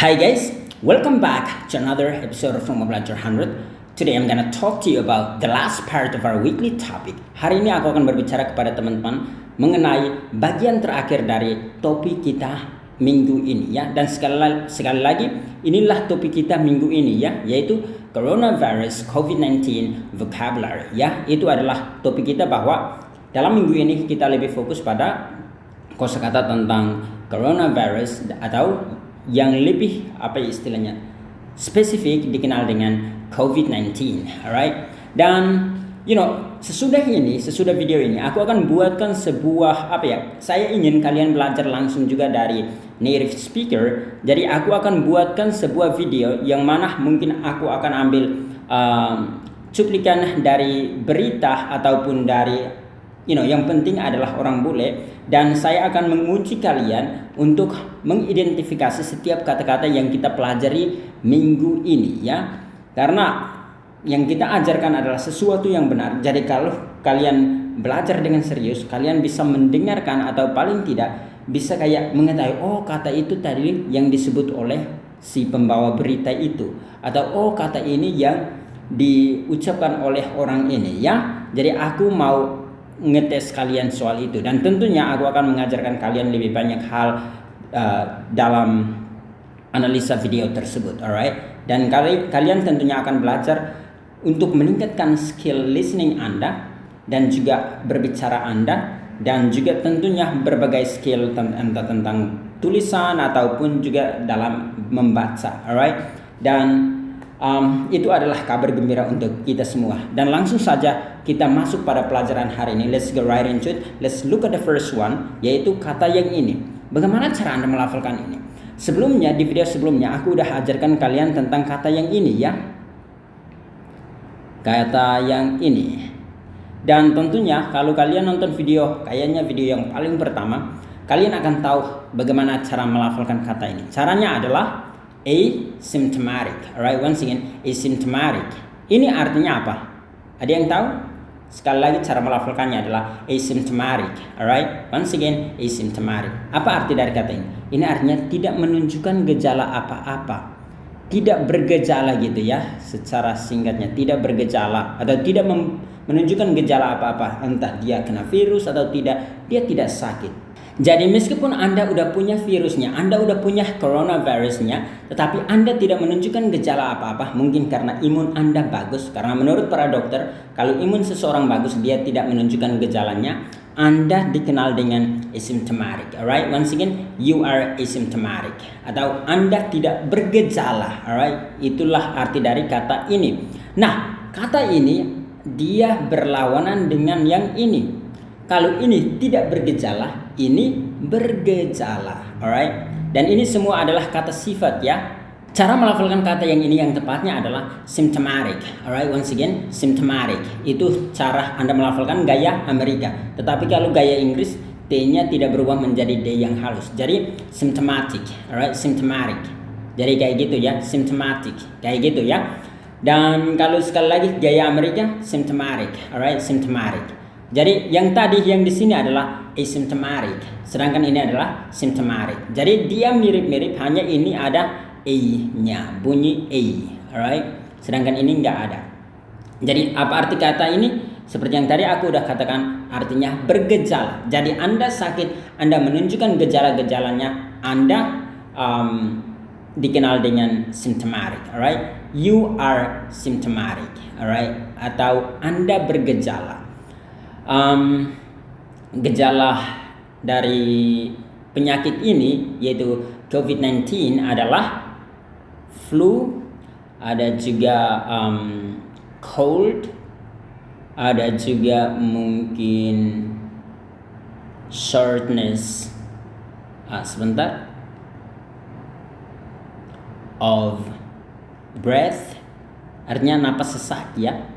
Hi guys, welcome back to another episode of Rumah Belajar 100. Today I'm gonna talk to you about the last part of our weekly topic. Hari ini aku akan berbicara kepada teman-teman mengenai bagian terakhir dari topik kita minggu ini ya. Dan sekali lagi inilah topik kita minggu ini ya, yaitu coronavirus COVID-19 vocabulary ya. Itu adalah topik kita bahwa dalam minggu ini kita lebih fokus pada kosakata tentang coronavirus atau yang lebih istilahnya spesifik dikenal dengan COVID-19, alright? Dan sesudah video ini aku akan buatkan sebuah saya ingin kalian belajar langsung juga dari native speaker. Jadi aku akan buatkan sebuah video yang mana mungkin aku akan ambil cuplikan dari berita ataupun dari yang penting adalah orang bule, dan saya akan menguji kalian untuk mengidentifikasi setiap kata-kata yang kita pelajari minggu ini ya. Karena yang kita ajarkan adalah sesuatu yang benar. Jadi kalau kalian belajar dengan serius, kalian bisa mendengarkan atau paling tidak bisa kayak mengetahui, oh kata itu tadi yang disebut oleh si pembawa berita itu, atau oh kata ini yang diucapkan oleh orang ini ya. Jadi aku mau ngetes kalian soal itu, dan tentunya aku akan mengajarkan kalian lebih banyak hal dalam analisa video tersebut, alright? Dan kalian tentunya akan belajar untuk meningkatkan skill listening Anda dan juga berbicara Anda, dan juga tentunya berbagai skill entah tentang tulisan ataupun juga dalam membaca, alright? Dan itu adalah kabar gembira untuk kita semua. Dan langsung saja kita masuk pada pelajaran hari ini. Let's go right into it. Let's look at the first one, yaitu kata yang ini. Bagaimana cara Anda melafalkan ini? Sebelumnya, di video sebelumnya aku udah ajarkan kalian tentang kata yang ini ya. Kata yang ini. Dan tentunya kalau kalian nonton video, kayaknya video yang paling pertama, kalian akan tahu bagaimana cara melafalkan kata ini. Caranya adalah asymptomatic. Alright, once again, asymptomatic. Ini artinya apa? Ada yang tahu? Sekali lagi cara melafalkannya adalah asymptomatic. Alright, once again, asymptomatic. Apa arti dari kata ini? Ini artinya tidak menunjukkan gejala apa-apa. Tidak bergejala gitu ya. Secara singkatnya, tidak bergejala atau tidak menunjukkan gejala apa-apa. Entah dia kena virus atau tidak, dia tidak sakit. Jadi meskipun Anda udah punya virusnya, Anda udah punya coronavirusnya, tetapi Anda tidak menunjukkan gejala apa-apa, mungkin karena imun Anda bagus. Karena menurut para dokter, kalau imun seseorang bagus, dia tidak menunjukkan gejalanya, Anda dikenal dengan asymptomatic. Alright, once again, you are asymptomatic, atau Anda tidak bergejala. Alright, itulah arti dari kata ini. Nah, kata ini dia berlawanan dengan yang ini. Kalau ini tidak bergejala, ini bergejala, alright? Dan ini semua adalah kata sifat ya. Cara melafalkan kata yang ini yang tepatnya adalah symptomatic, alright? Once again, symptomatic. Itu cara Anda melafalkan gaya Amerika. Tetapi kalau gaya Inggris, T-nya tidak berubah menjadi D yang halus. Jadi symptomatic, alright? Symptomatic. Jadi kayak gitu ya, symptomatic, kayak gitu ya. Dan kalau sekali lagi gaya Amerika, symptomatic, alright? Symptomatic. Jadi yang tadi yang di sini adalah asymptomatic, sedangkan ini adalah symptomatic. Jadi dia mirip-mirip, hanya ini ada a-nya, bunyi a, alright? Sedangkan ini enggak ada. Jadi apa arti kata ini? Seperti yang tadi aku udah katakan, artinya bergejala. Jadi Anda sakit, Anda menunjukkan gejala-gejalanya, Anda dikenal dengan symptomatic, alright? You are symptomatic, alright? Atau Anda bergejala. Gejala dari penyakit ini yaitu COVID-19 adalah flu, ada juga cold, ada juga mungkin shortness of breath, artinya napas sesak ya.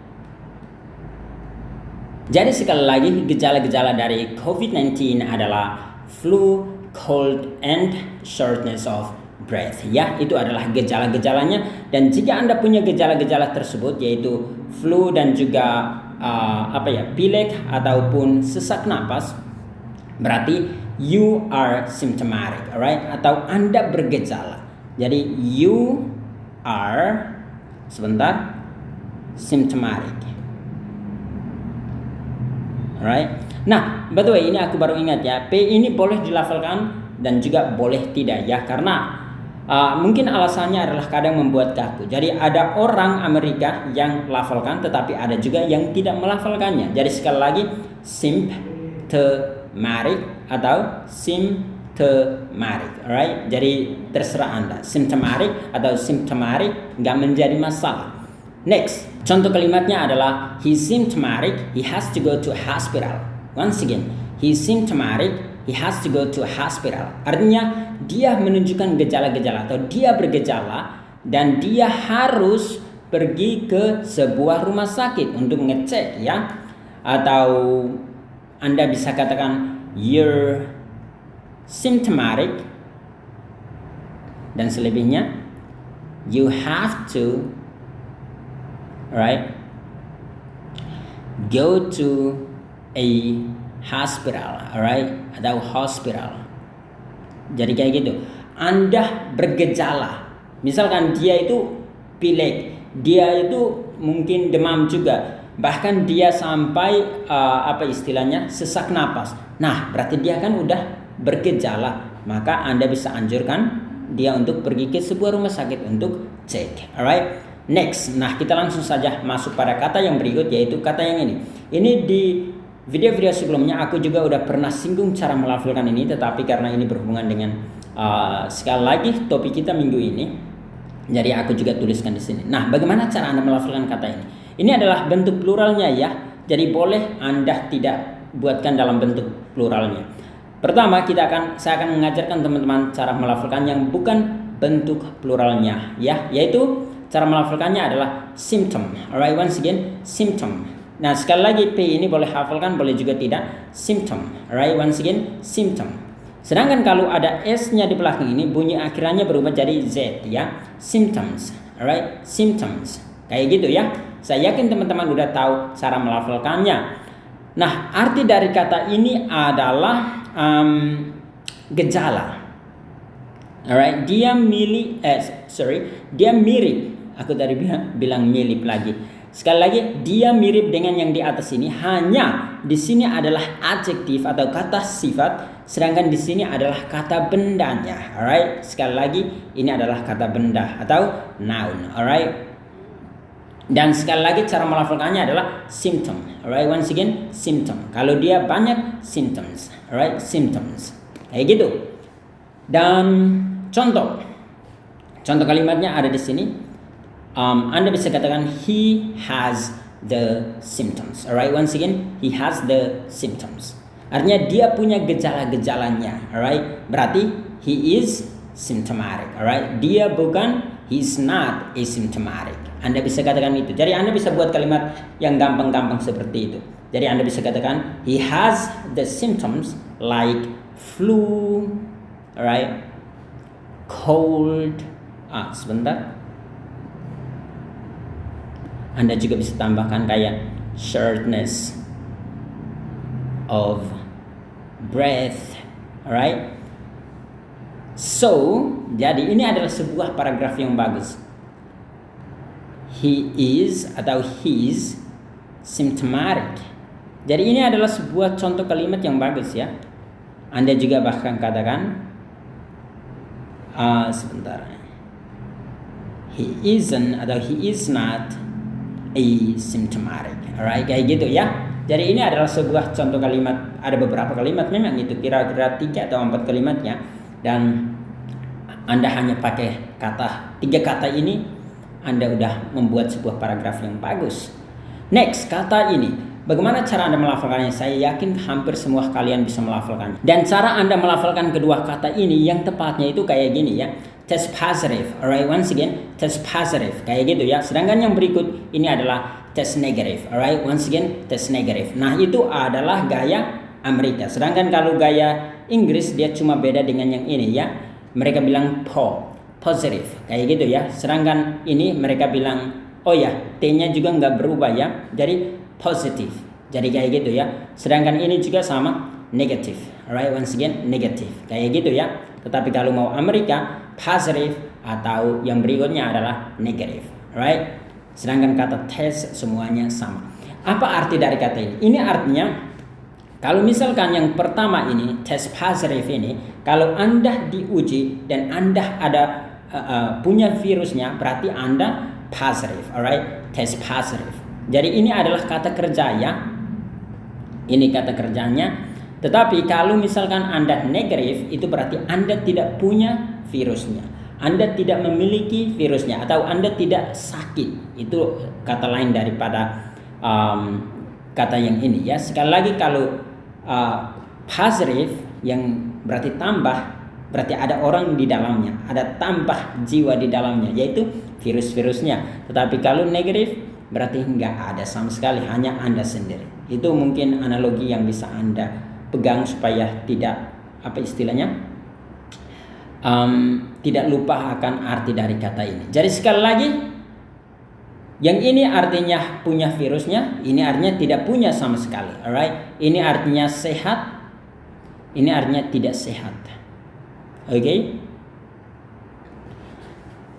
Jadi sekali lagi gejala-gejala dari COVID-19 adalah flu, cold, and shortness of breath ya. Itu adalah gejala-gejalanya, dan jika Anda punya gejala-gejala tersebut yaitu flu dan juga pilek ataupun sesak napas, berarti you are symptomatic, alright? Atau Anda bergejala. Jadi you are symptomatic. Alright. Nah, by the way, ini aku baru ingat ya, P ini boleh dilafalkan dan juga boleh tidak ya, karena mungkin alasannya adalah kadang membuat kaku. Jadi ada orang Amerika yang lafalkan, tetapi ada juga yang tidak melafalkannya. Jadi sekali lagi, symptomatic atau symptomatic, alright? Jadi terserah Anda, symptomatic atau symptomatic, nggak menjadi masalah. Next, contoh kalimatnya adalah he's symptomatic, he has to go to hospital. Once again, he's symptomatic, he has to go to hospital. Artinya dia menunjukkan gejala-gejala atau dia bergejala dan dia harus pergi ke sebuah rumah sakit untuk ngecek ya. Atau Anda bisa katakan you're symptomatic, dan selebihnya you have to go to a hospital, atau hospital. Jadi kayak gitu. Anda bergejala, misalkan dia itu pilek, dia itu mungkin demam juga, bahkan dia sampai sesak napas. Nah, berarti dia kan udah bergejala, maka Anda bisa anjurkan dia untuk pergi ke sebuah rumah sakit untuk cek. Alright. Next, nah kita langsung saja masuk pada kata yang berikut, yaitu kata yang ini. Ini di video-video sebelumnya aku juga udah pernah singgung cara melafalkan ini, tetapi karena ini berhubungan dengan sekali lagi topik kita minggu ini, jadi aku juga tuliskan di sini. Nah, bagaimana cara Anda melafalkan kata ini? Ini adalah bentuk pluralnya ya. Jadi boleh Anda tidak buatkan dalam bentuk pluralnya. Pertama, saya akan mengajarkan teman-teman cara melafalkan yang bukan bentuk pluralnya ya, yaitu cara melafalkannya adalah symptom. Alright, once again, symptom. Nah, sekali lagi P ini boleh hafalkan, boleh juga tidak. Symptom. Alright, once again, symptom. Sedangkan kalau ada S-nya di belakang ini, bunyi akhirannya berubah jadi Z ya. Symptoms. Alright, symptoms. Kayak gitu ya. Saya yakin teman-teman udah tahu cara melafalkannya. Nah, arti dari kata ini adalah gejala. Alright, dia mirip. Aku tadi bilang mirip lagi. Sekali lagi, dia mirip dengan yang di atas ini, hanya di sini adalah adjektif atau kata sifat, sedangkan di sini adalah kata bendanya. Alright, sekali lagi ini adalah kata benda atau noun. Alright. Dan sekali lagi cara melafalkannya adalah symptom. Alright, once again, symptom. Kalau dia banyak, symptoms. Alright, symptoms. Kayak gitu. Dan contoh kalimatnya ada di sini. Anda bisa katakan he has the symptoms. Alright, once again, he has the symptoms. Artinya dia punya gejala-gejalanya. Alright, berarti he is symptomatic. Alright, he's not asymptomatic. Anda bisa katakan itu. Jadi Anda bisa buat kalimat yang gampang-gampang seperti itu. Jadi Anda bisa katakan he has the symptoms like flu, alright, cold. Sebentar. Anda juga bisa tambahkan kayak shortness of breath, alright? So, jadi ini adalah sebuah paragraf yang bagus. He is atau he's symptomatic. Jadi ini adalah sebuah contoh kalimat yang bagus ya. Anda juga bahkan katakan sebentar. He isn't atau he is not asymptomatic. Alright, kayak gitu ya. Jadi ini adalah sebuah contoh kalimat. Ada beberapa kalimat memang itu kira-kira 3 atau 4 kalimatnya, dan Anda hanya pakai 3 kata ini, Anda udah membuat sebuah paragraf yang bagus. Next, kata ini. Bagaimana cara Anda melafalkannya? Saya yakin hampir semua kalian bisa melafalkannya. Dan cara Anda melafalkan kedua kata ini yang tepatnya itu kayak gini ya. Test positive. Alright, once again, test positive. Kayak gitu ya. Sedangkan yang berikut ini adalah test negative. Alright, once again, test negative. Nah, itu adalah gaya Amerika. Sedangkan kalau gaya Inggris dia cuma beda dengan yang ini ya. Mereka bilang positive. Kayak gitu ya. Sedangkan ini mereka bilang T-nya juga nggak berubah ya. Jadi positive. Jadi kayak gitu ya. Sedangkan ini juga sama, negative. Alright, once again, negative. Kayak gitu ya. Tetapi kalau mau Amerika, positive atau yang berikutnya adalah negative, right? Sedangkan kata test semuanya sama. Apa arti dari kata ini? Ini artinya kalau misalkan yang pertama ini test positive ini, kalau Anda diuji dan Anda ada punya virusnya, berarti Anda positive, alright? Test positive. Jadi ini adalah kata kerja ya. Ini kata kerjanya. Tetapi kalau misalkan Anda negatif, itu berarti Anda tidak punya virusnya. Anda tidak memiliki virusnya atau Anda tidak sakit. Itu kata lain daripada kata yang ini ya. Sekali lagi kalau positif yang berarti tambah, berarti ada orang di dalamnya, ada tambah jiwa di dalamnya, yaitu virus-virusnya. Tetapi kalau negatif berarti nggak ada sama sekali, hanya Anda sendiri. Itu mungkin analogi yang bisa Anda pegang supaya tidak tidak lupa akan arti dari kata ini. Jadi sekali lagi, yang ini artinya punya virusnya, ini artinya tidak punya sama sekali, alright? Ini artinya sehat, ini artinya tidak sehat. Oke?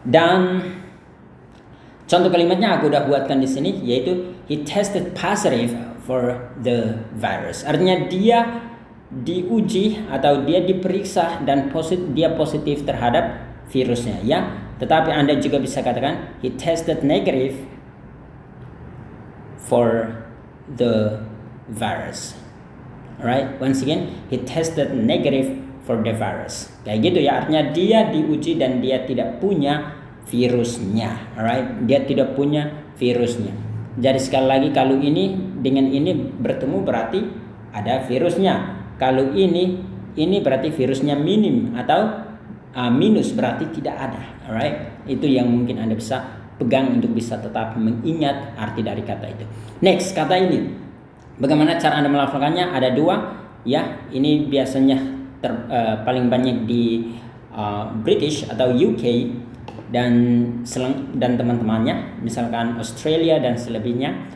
Dan contoh kalimatnya aku udah buatkan di sini, yaitu he tested positive for the virus. Artinya dia diuji atau dia diperiksa dan dia positif terhadap virusnya ya. Tetapi Anda juga bisa katakan he tested negative for the virus. Alright, once again he tested negative for the virus. Kayak gitu ya, artinya dia diuji dan dia tidak punya virusnya. Alright, dia tidak punya virusnya. Jadi sekali lagi kalau ini dengan ini bertemu berarti ada virusnya. Kalau ini berarti virusnya minim atau minus berarti tidak ada. Alright, itu yang mungkin Anda bisa pegang untuk bisa tetap mengingat arti dari kata itu. Next, kata ini. Bagaimana cara Anda melafalkannya? Ada dua ya. Ini biasanya paling banyak di British atau UK dan teman-temannya, misalkan Australia dan selebihnya.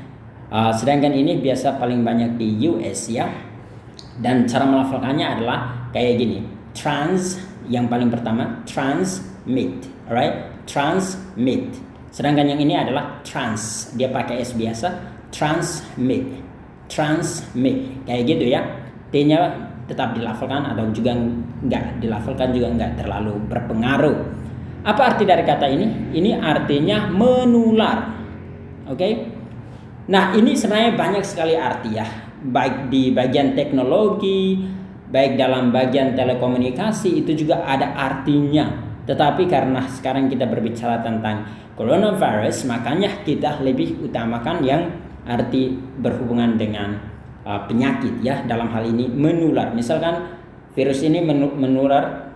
Sedangkan ini biasa paling banyak di US ya. Dan cara melafalkannya adalah kayak gini. Trans yang paling pertama, transmit, alright? Transmit. Sedangkan yang ini adalah trans, dia pakai S biasa, transmit, kayak gitu ya. T-nya tetap dilafalkan atau juga nggak dilafalkan juga nggak terlalu berpengaruh. Apa arti dari kata ini? Ini artinya menular, oke? Nah ini sebenarnya banyak sekali arti ya, baik di bagian teknologi, baik dalam bagian telekomunikasi itu juga ada artinya. Tetapi karena sekarang kita berbicara tentang coronavirus, makanya kita lebih utamakan yang arti berhubungan dengan penyakit ya. Dalam hal ini menular. Misalkan virus ini menular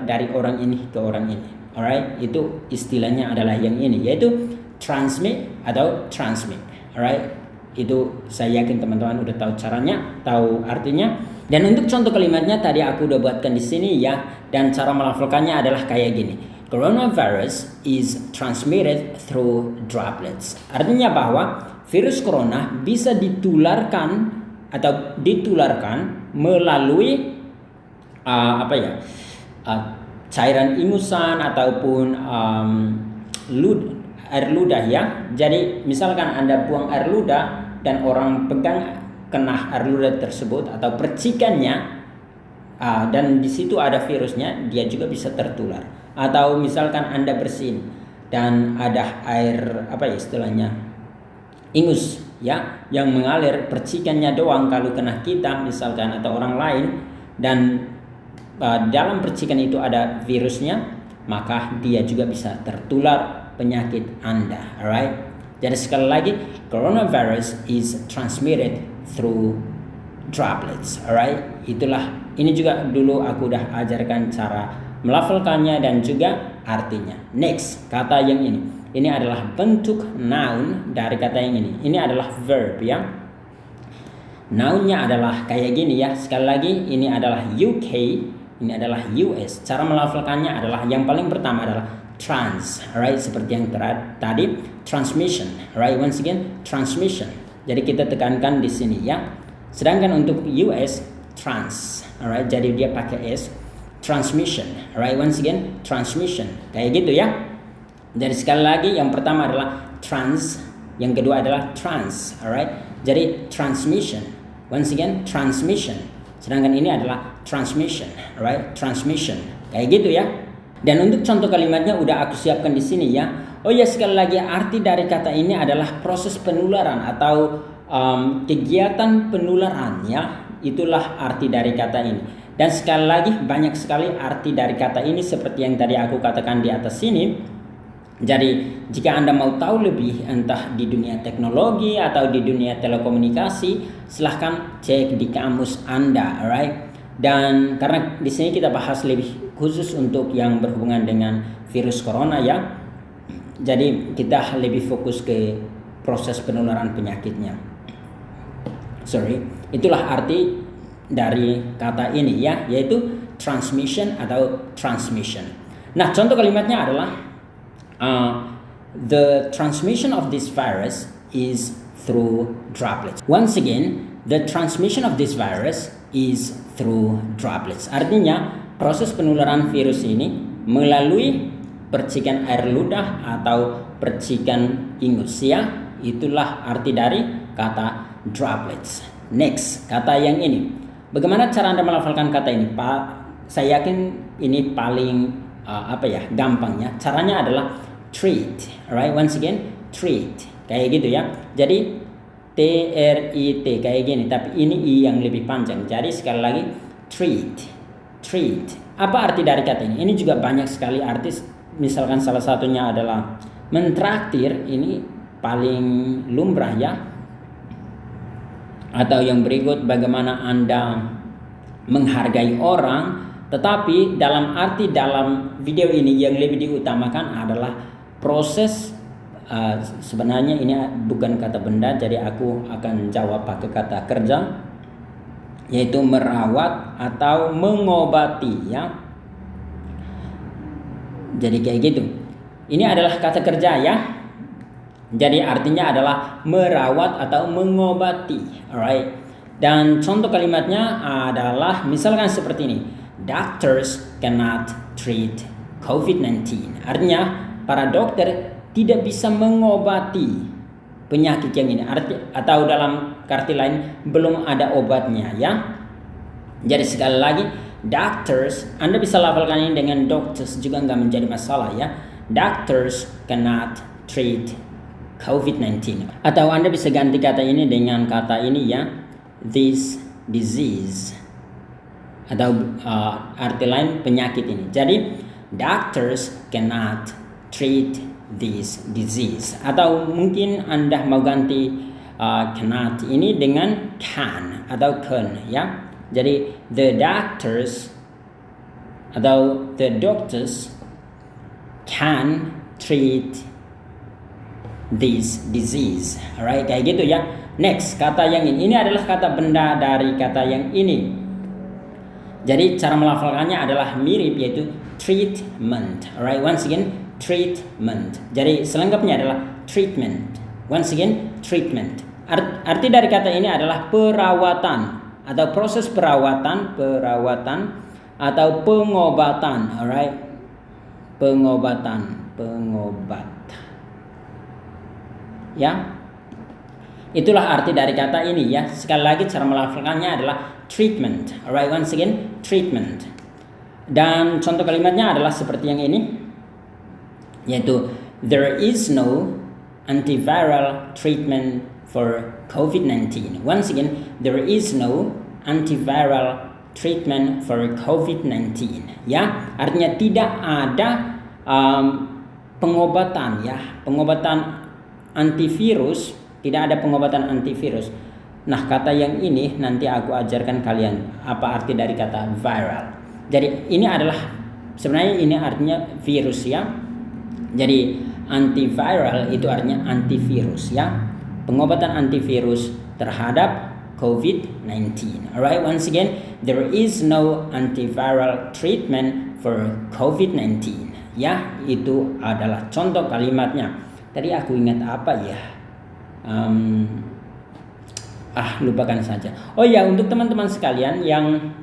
dari orang ini ke orang ini. Alright, itu istilahnya adalah yang ini, yaitu transmit atau transmit. Alright, itu saya yakin teman-teman udah tahu caranya, tahu artinya. Dan untuk contoh kalimatnya tadi aku udah buatkan di sini ya, dan cara melafalkannya adalah kayak gini. Coronavirus is transmitted through droplets. Artinya bahwa virus corona bisa ditularkan melalui cairan ingusan ataupun air ludah ya. Jadi misalkan Anda buang air ludah dan orang pegang kena air ludah tersebut atau percikannya dan di situ ada virusnya, dia juga bisa tertular. Atau misalkan Anda bersin dan ada air istilahnya ingus ya yang mengalir, percikannya doang kalau kena kita misalkan atau orang lain, dan dalam percikan itu ada virusnya, maka dia juga bisa tertular penyakit Anda. Alright. Jadi sekali lagi, coronavirus is transmitted through droplets. Alright. Ini juga dulu aku udah ajarkan cara melafalkannya dan juga artinya. Next, kata yang ini. Ini adalah bentuk noun dari kata yang ini. Ini adalah verb ya. Nounnya adalah kayak gini ya. Sekali lagi, ini adalah UK, ini adalah US. Cara melafalkannya adalah yang paling pertama adalah trans, alright, seperti yang tadi transmission, alright, once again transmission. Jadi kita tekankan di sini ya. Sedangkan untuk US trans, alright, jadi dia pakai S. transmission. Alright, once again, transmission. Kayak gitu ya. Jadi sekali lagi, yang pertama adalah trans, yang kedua adalah trans. Alright, jadi transmission. Once again, transmission. Sedangkan ini adalah transmission. Alright, transmission. Kayak gitu ya. Dan untuk contoh kalimatnya udah aku siapkan di sini ya. Oh ya, sekali lagi, arti dari kata ini adalah proses penularan atau kegiatan penularan ya. Itulah arti dari kata ini. Dan sekali lagi, banyak sekali arti dari kata ini seperti yang tadi aku katakan di atas sini. Jadi jika Anda mau tahu lebih entah di dunia teknologi atau di dunia telekomunikasi, silahkan cek di kamus Anda, alright? Dan karena di sini kita bahas lebih khusus untuk yang berhubungan dengan virus corona ya. Jadi kita lebih fokus ke proses penularan penyakitnya. Itulah arti dari kata ini ya, yaitu transmission atau transmission. Nah, contoh kalimatnya adalah the transmission of this virus is through droplets. Once again, the transmission of this virus is through droplets. Artinya, proses penularan virus ini melalui percikan air ludah atau percikan ingus ya. Itulah arti dari kata droplets. Next, kata yang ini. Bagaimana cara Anda melafalkan kata ini? Saya yakin ini paling gampangnya. Caranya adalah treat. Alright, once again, treat. Kayak gitu ya. Jadi TRIT kayak gini, tapi ini I yang lebih panjang. Jadi sekali lagi, treat. Treat. Apa arti dari kata ini? Ini juga banyak sekali arti. Misalkan salah satunya adalah mentraktir, ini paling lumrah ya. Atau yang berikut, bagaimana Anda menghargai orang. Tetapi dalam video ini yang lebih diutamakan adalah proses. Sebenarnya ini bukan kata benda, jadi aku akan jawab pakai kata kerja, yaitu merawat atau mengobati ya. Jadi kayak gitu. Ini adalah kata kerja ya. Jadi artinya adalah merawat atau mengobati. Alright. Dan contoh kalimatnya adalah misalkan seperti ini. Doctors cannot treat COVID-19. Artinya para dokter tidak bisa mengobati penyakit yang ini. Atau dalam arti lain belum ada obatnya ya. Jadi sekali lagi, doctors, Anda bisa lafalkan ini dengan doctors juga nggak menjadi masalah ya. Doctors cannot treat COVID-19. Atau Anda bisa ganti kata ini dengan kata ini ya, this disease. Atau arti lain penyakit ini. Jadi doctors cannot treat this disease. Atau mungkin Anda mau ganti cannot ini dengan can atau can ya. Jadi the doctors can treat this disease. Alright, kayak gitu ya. Next, kata yang ini adalah kata benda dari kata yang ini. Jadi cara melafalkannya adalah mirip, yaitu treatment. Alright, once again, treatment. Jadi selengkapnya adalah treatment. Once again, treatment. Arti dari kata ini adalah perawatan atau proses perawatan atau pengobatan. Alright, pengobat ya. Itulah arti dari kata ini ya. Sekali lagi cara melafalkannya adalah treatment. Alright, once again, treatment. Dan contoh kalimatnya adalah seperti yang ini, yaitu there is no antiviral treatment for COVID-19. Once again, there is no antiviral treatment for COVID-19 ya. Artinya tidak ada pengobatan ya, pengobatan antivirus, tidak ada pengobatan antivirus. Nah, kata yang ini nanti aku ajarkan kalian apa arti dari kata viral. Jadi ini adalah sebenarnya ini artinya virus ya. Jadi antiviral itu artinya antivirus ya. Pengobatan antivirus terhadap COVID-19. Alright, once again, there is no antiviral treatment for COVID-19. Ya, itu adalah contoh kalimatnya. Tadi aku ingat apa ya? Lupakan saja. Oh ya, untuk teman-teman sekalian yang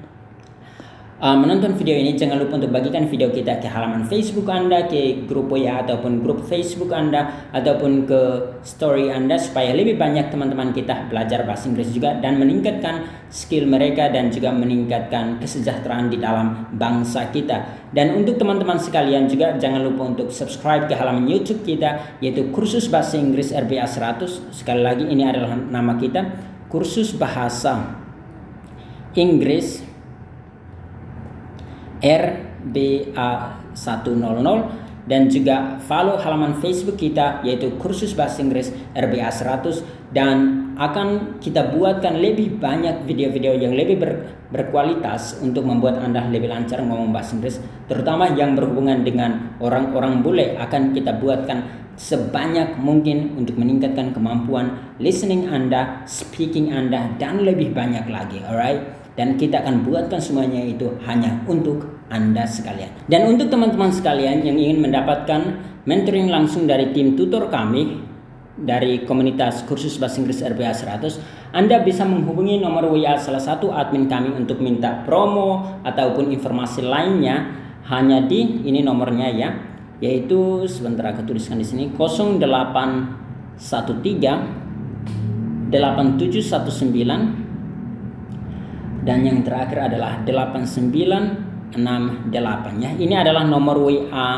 menonton video ini, jangan lupa untuk bagikan video kita ke halaman Facebook Anda, ke grup WA ataupun grup Facebook Anda, ataupun ke story Anda, supaya lebih banyak teman-teman kita belajar bahasa Inggris juga dan meningkatkan skill mereka dan juga meningkatkan kesejahteraan di dalam bangsa kita. Dan untuk teman-teman sekalian juga jangan lupa untuk subscribe ke halaman YouTube kita, yaitu Kursus Bahasa Inggris RBA 100. Sekali lagi, ini adalah nama kita, Kursus Bahasa Inggris RBA 100, dan juga follow halaman Facebook kita, yaitu Kursus Bahasa Inggris RBA 100, dan akan kita buatkan lebih banyak video-video yang lebih berkualitas untuk membuat Anda lebih lancar ngomong bahasa Inggris, terutama yang berhubungan dengan orang-orang bule. Akan kita buatkan sebanyak mungkin untuk meningkatkan kemampuan listening Anda, speaking Anda, dan lebih banyak lagi. Alright? Dan kita akan buatkan semuanya itu hanya untuk Anda sekalian. Dan untuk teman-teman sekalian yang ingin mendapatkan mentoring langsung dari tim tutor kami dari komunitas Kursus Bahasa Inggris RBA 100, Anda bisa menghubungi nomor WA salah satu admin kami untuk minta promo ataupun informasi lainnya. Hanya di ini nomornya ya, yaitu sebentar aku tuliskan di sini, 0813 8719, dan yang terakhir adalah 8968 ya. Ini adalah nomor WA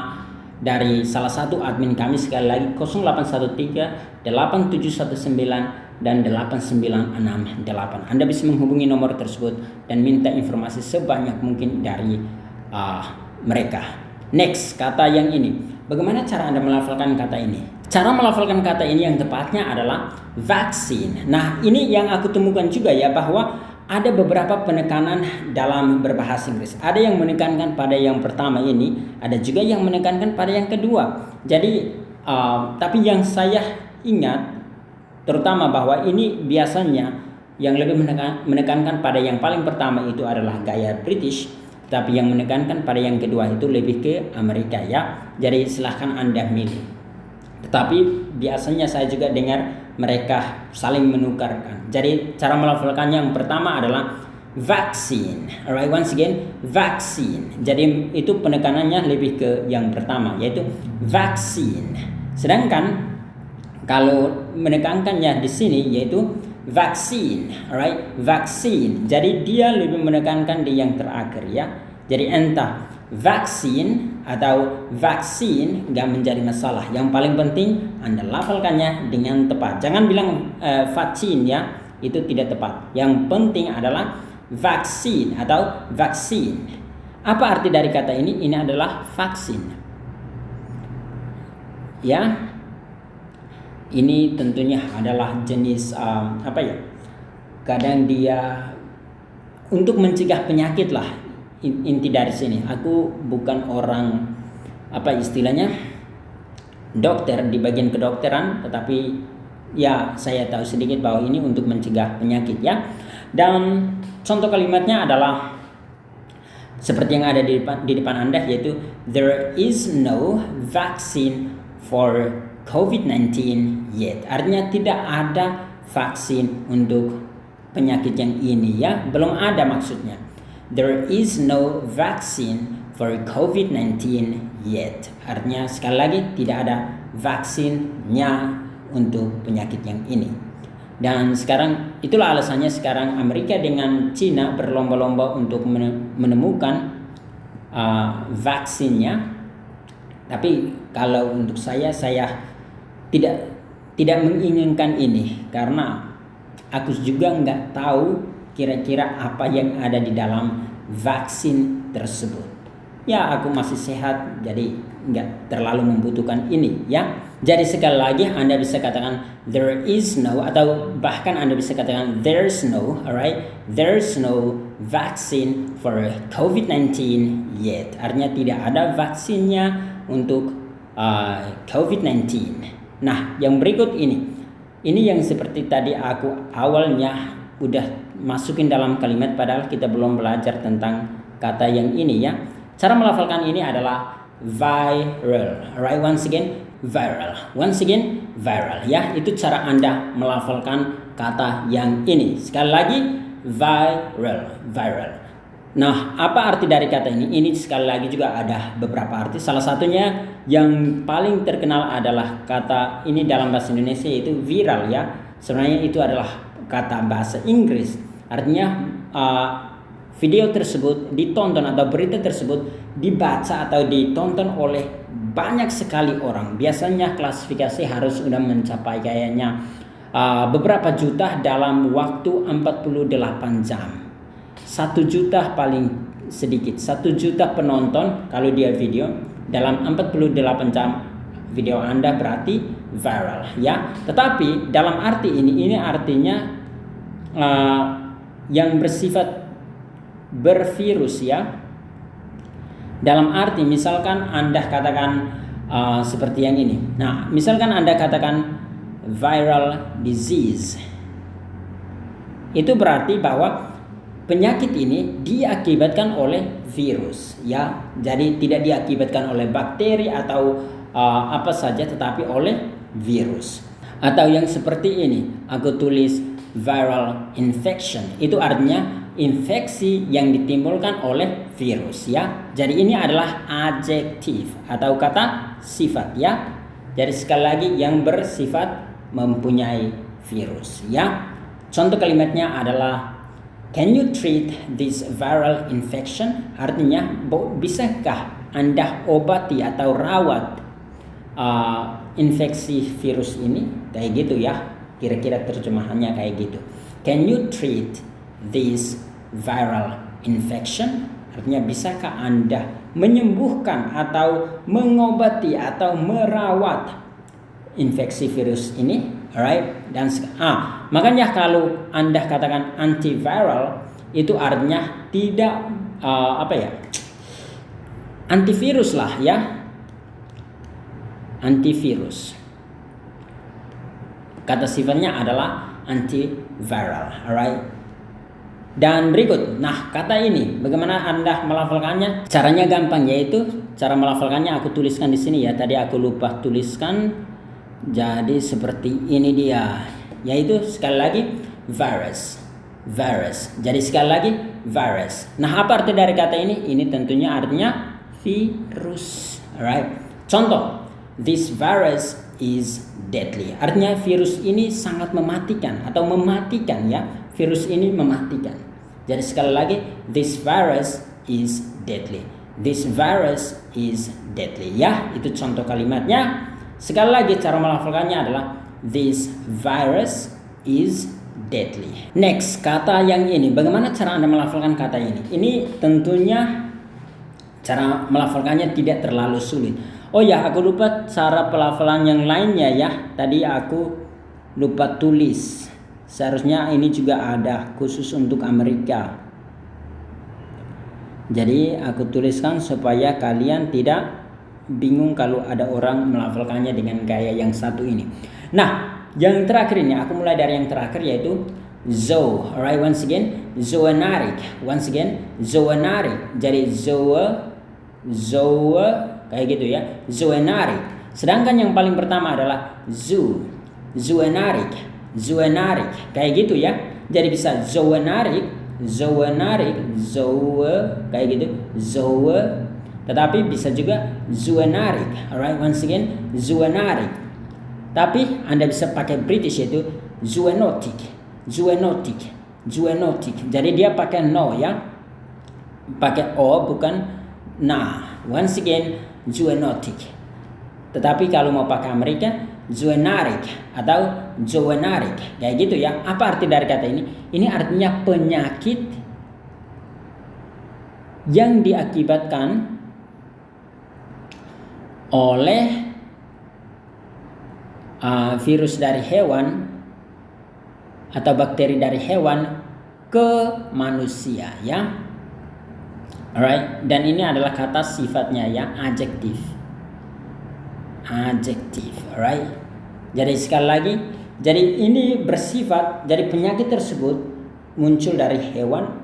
dari salah satu admin kami. Sekali lagi, 0813 8719 dan 8968. Anda bisa menghubungi nomor tersebut dan minta informasi sebanyak mungkin dari mereka. Next, kata yang ini. Bagaimana cara Anda melafalkan kata ini? Cara melafalkan kata ini yang tepatnya adalah vaccine. Nah, ini yang aku temukan juga ya, bahwa ada beberapa penekanan dalam berbahasa Inggris. Ada yang menekankan pada yang pertama ini, ada juga yang menekankan pada yang kedua. Jadi, tapi yang saya ingat terutama bahwa ini biasanya yang lebih menekankan pada yang paling pertama itu adalah gaya British, tapi yang menekankan pada yang kedua itu lebih ke Amerika ya. Jadi silahkan Anda milih. Tetapi biasanya saya juga dengar mereka saling menukarkan. Jadi cara melafalkannya yang pertama adalah vaccine. Alright, once again, vaccine. Jadi itu penekanannya lebih ke yang pertama, yaitu vaccine. Sedangkan kalau menekankannya di sini yaitu vaccine. Alright, vaccine. Jadi dia lebih menekankan di yang terakhir ya. Jadi entah vaksin atau vaksin nggak menjadi masalah. Yang paling penting Anda lafalkannya dengan tepat. Jangan bilang vaksin ya, itu tidak tepat. Yang penting adalah vaksin atau vaksin. Apa arti dari kata ini? Ini adalah vaksin. Ya, ini tentunya adalah jenis apa ya? Kadang dia untuk mencegah penyakit lah. Inti dari sini, aku bukan orang apa istilahnya dokter di bagian kedokteran, tetapi ya saya tahu sedikit bahwa ini untuk mencegah penyakit ya. Dan contoh kalimatnya adalah seperti yang ada di depan Anda, yaitu there is no vaccine for COVID-19 yet. Artinya tidak ada vaksin untuk penyakit yang ini ya, belum ada maksudnya. There is no vaccine for COVID-19 yet. Artinya sekali lagi tidak ada vaksinnya untuk penyakit yang ini. Dan sekarang itulah alasannya sekarang Amerika dengan Cina berlomba-lomba untuk menemukan vaksinnya. Tapi kalau untuk saya tidak menginginkan ini, karena aku juga nggak tahu kira-kira apa yang ada di dalam vaksin tersebut. Ya, aku masih sehat, jadi nggak terlalu membutuhkan ini ya. Jadi sekali lagi Anda bisa katakan there is no, atau bahkan Anda bisa katakan there's no, alright? There's no vaccine for COVID-19 yet. Artinya tidak ada vaksinnya untuk COVID-19. Nah, yang berikut ini yang seperti tadi aku awalnya udah masukin dalam kalimat, padahal kita belum belajar tentang kata yang ini ya. Cara melafalkan ini adalah viral. Alright, once again viral. Once again viral ya. Itu cara Anda melafalkan kata yang ini. Sekali lagi viral. Nah, apa arti dari kata ini? Ini sekali lagi juga ada beberapa arti. Salah satunya yang paling terkenal adalah kata ini dalam bahasa Indonesia yaitu viral ya. Sebenarnya itu adalah kata bahasa Inggris. Artinya video tersebut ditonton atau berita tersebut dibaca atau ditonton oleh banyak sekali orang. Biasanya klasifikasi harus sudah mencapai kayaknya beberapa juta dalam waktu 48 jam. 1 juta paling sedikit, 1 juta penonton kalau dia video dalam 48 jam video Anda berarti viral ya. Tetapi dalam arti ini artinya yang bersifat bervirus ya. Dalam arti misalkan Anda katakan seperti yang ini. Nah, misalkan Anda katakan viral disease. Itu berarti bahwa penyakit ini diakibatkan oleh virus ya. Jadi tidak diakibatkan oleh bakteri atau apa saja, tetapi oleh virus. Atau yang seperti ini, aku tulis viral infection. Itu artinya infeksi yang ditimbulkan oleh virus ya. Jadi ini adalah adjektif atau kata sifat ya. Jadi sekali lagi yang bersifat mempunyai virus ya. Contoh kalimatnya adalah can you treat this viral infection? Artinya, bisakah Anda obati atau rawat infeksi virus ini? Kayak gitu ya. Kira-kira terjemahannya kayak gitu. Can you treat this viral infection? Artinya, bisakah Anda menyembuhkan atau mengobati atau merawat infeksi virus ini? Alright, dan makanya kalau Anda katakan antiviral itu artinya tidak antivirus lah ya, antivirus. Kata sifatnya adalah antiviral, alright. Dan berikut, nah kata ini bagaimana Anda melafalkannya? Caranya gampang, yaitu cara melafalkannya aku tuliskan di sini ya. Tadi aku lupa tuliskan. Jadi seperti ini dia, yaitu sekali lagi virus. Jadi sekali lagi virus. Nah, apa arti dari kata ini? Ini tentunya artinya virus. Alright. Contoh, this virus is deadly. Artinya virus ini sangat mematikan atau mematikan ya. Virus ini mematikan. Jadi sekali lagi, this virus is deadly. This virus is deadly ya. Itu contoh kalimatnya. Sekali lagi cara melafalkannya adalah this virus is deadly. Next, kata yang ini. Bagaimana cara Anda melafalkan kata ini? Ini tentunya cara melafalkannya tidak terlalu sulit. Oh ya, aku lupa cara pelafalan yang lainnya ya. Tadi aku lupa tulis. Seharusnya ini juga ada khusus untuk Amerika. Jadi aku tuliskan supaya kalian tidak bingung kalau ada orang melafalkannya dengan gaya yang satu ini. Nah, yang terakhir ini aku mulai dari yang terakhir yaitu zoo. Alright, once again zoonotic. Once again zoonotic. Jadi zoo kayak gitu ya. Zoonotic. Sedangkan yang paling pertama adalah zoo. Zoonotic kayak gitu ya. Jadi bisa zoonotic kayak gitu. Tetapi bisa juga zoonotic. Alright, once again zoonotic. Tapi Anda bisa pakai British yaitu zoonotic. Jadi dia pakai no ya. Pakai o bukan na. Once again zoonotic. Tetapi kalau mau pakai Amerika zoonotic atau zoonotic kayak gitu ya. Apa arti dari kata ini? Ini artinya penyakit yang diakibatkan oleh virus dari hewan atau bakteri dari hewan ke manusia ya. Alright, dan ini adalah kata sifatnya ya, adjektif. Alright. Jadi sekali lagi, jadi ini bersifat, jadi penyakit tersebut muncul dari hewan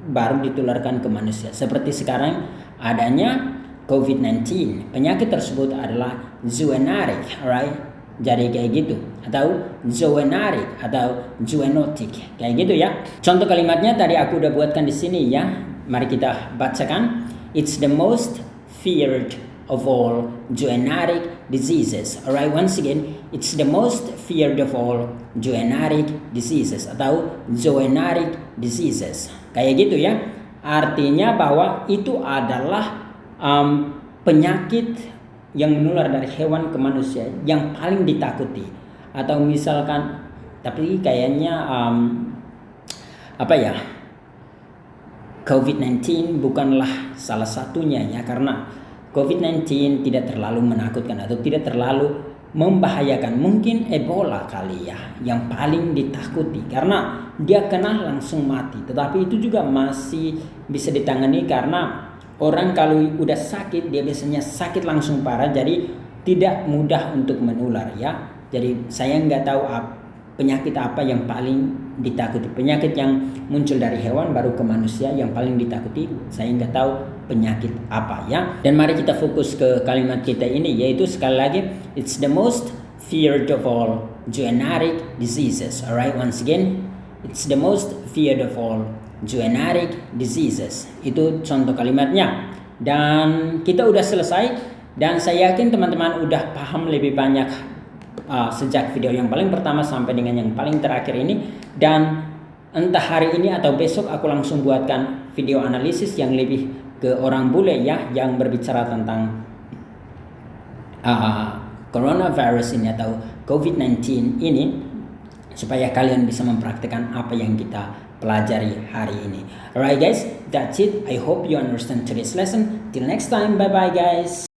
baru ditularkan ke manusia. Seperti sekarang adanya COVID-19. Penyakit tersebut adalah zoonotic, alright? Jadi kayak gitu. Atau zoonotic atau zoonotic, kayak gitu ya. Contoh kalimatnya tadi aku udah buatkan di sini ya. Mari kita bacakan. It's the most feared of all zoonotic diseases. Alright, once again, it's the most feared of all zoonotic diseases atau zoonotic diseases. Kayak gitu ya. Artinya bahwa itu adalah penyakit yang menular dari hewan ke manusia yang paling ditakuti. Atau misalkan, tapi kayaknya COVID-19 bukanlah salah satunya ya, karena COVID-19 tidak terlalu menakutkan atau tidak terlalu membahayakan. Mungkin Ebola kali ya yang paling ditakuti karena dia kena langsung mati, tetapi itu juga masih bisa ditangani karena orang kalau udah sakit dia biasanya sakit langsung parah, jadi tidak mudah untuk menular ya. Jadi saya nggak tahu penyakit apa yang paling ditakuti. Penyakit yang muncul dari hewan baru ke manusia yang paling ditakuti, saya nggak tahu penyakit apa ya. Dan mari kita fokus ke kalimat kita ini, yaitu sekali lagi, it's the most feared of all zoonotic diseases. Alright, once again, it's the most feared of all zoonotic diseases. Itu contoh kalimatnya. Dan kita udah selesai, dan saya yakin teman-teman udah paham lebih banyak sejak video yang paling pertama sampai dengan yang paling terakhir ini. Dan entah hari ini atau besok aku langsung buatkan video analisis yang lebih ke orang bule ya, yang berbicara tentang coronavirus ini atau COVID-19 ini, supaya kalian bisa mempraktikkan apa yang kita pelajari hari ini. Alright guys, that's it. I hope you understand today's lesson. Till next time, bye bye guys.